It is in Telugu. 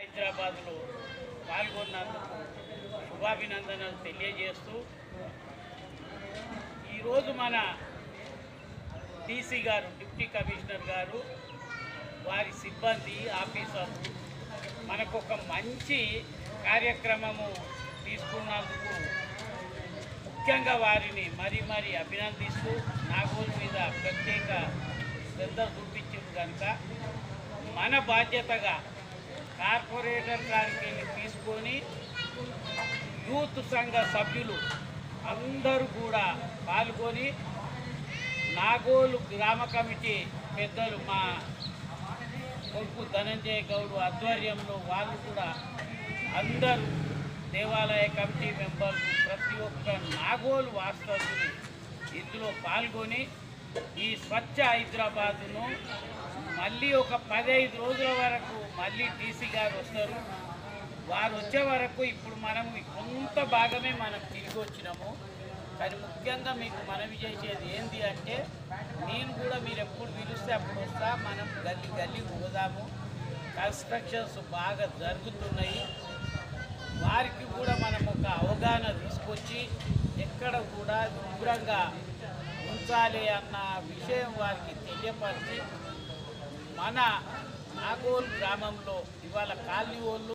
హైదరాబాద్లో పాల్గొన్నందుకు శుభాభినందనలు తెలియజేస్తూ ఈరోజు మన డీసీ గారు, డిప్యూటీ కమిషనర్ గారు, వారి సిబ్బంది, ఆఫీసర్లు మనకు ఒక మంచి కార్యక్రమము తీసుకున్నందుకు ముఖ్యంగా వారిని మరీ అభినందిస్తూ నాగోల్ మీద ప్రత్యేక శ్రద్ధ చూపించింది కనుక మన బాధ్యతగా కార్పొరేటర్ గారికి తీసుకొని యూత్ సంఘ సభ్యులు అందరూ కూడా పాల్గొని నాగోలు గ్రామ కమిటీ పెద్దలు మా కొడుకు ధనంజయ గౌడ్ ఆధ్వర్యంలో వాళ్ళు కూడా అందరూ దేవాలయ కమిటీ మెంబర్లు ప్రతి ఒక్క నాగోలు వాస్తవులు ఇందులో పాల్గొని ఈ స్వచ్ఛ హైదరాబాదును మళ్ళీ ఒక 15 రోజుల వరకు మళ్ళీ డీసీ గారు వస్తారు. వారు వచ్చే వరకు ఇప్పుడు మనం కొంత భాగమే మనం తిరిగి వచ్చినాము. కానీ ముఖ్యంగా మీకు మనవి చేసేది ఏంటి అంటే, నేను కూడా మీరు ఎప్పుడు పిలిస్తే అప్పుడు వస్తా. మనం గల్లీ పోదాము. కన్స్ట్రక్షన్స్ బాగా జరుగుతున్నాయి. వారికి కూడా మనం ఒక అవగాహన తీసుకొచ్చి ఎక్కడ కూడా శుభ్రంగా ఉంచాలి అన్న విషయం వారికి తెలియపరిచి మన నాగోల్ గ్రామంలో ఇవాళ కాలనీ వాళ్ళు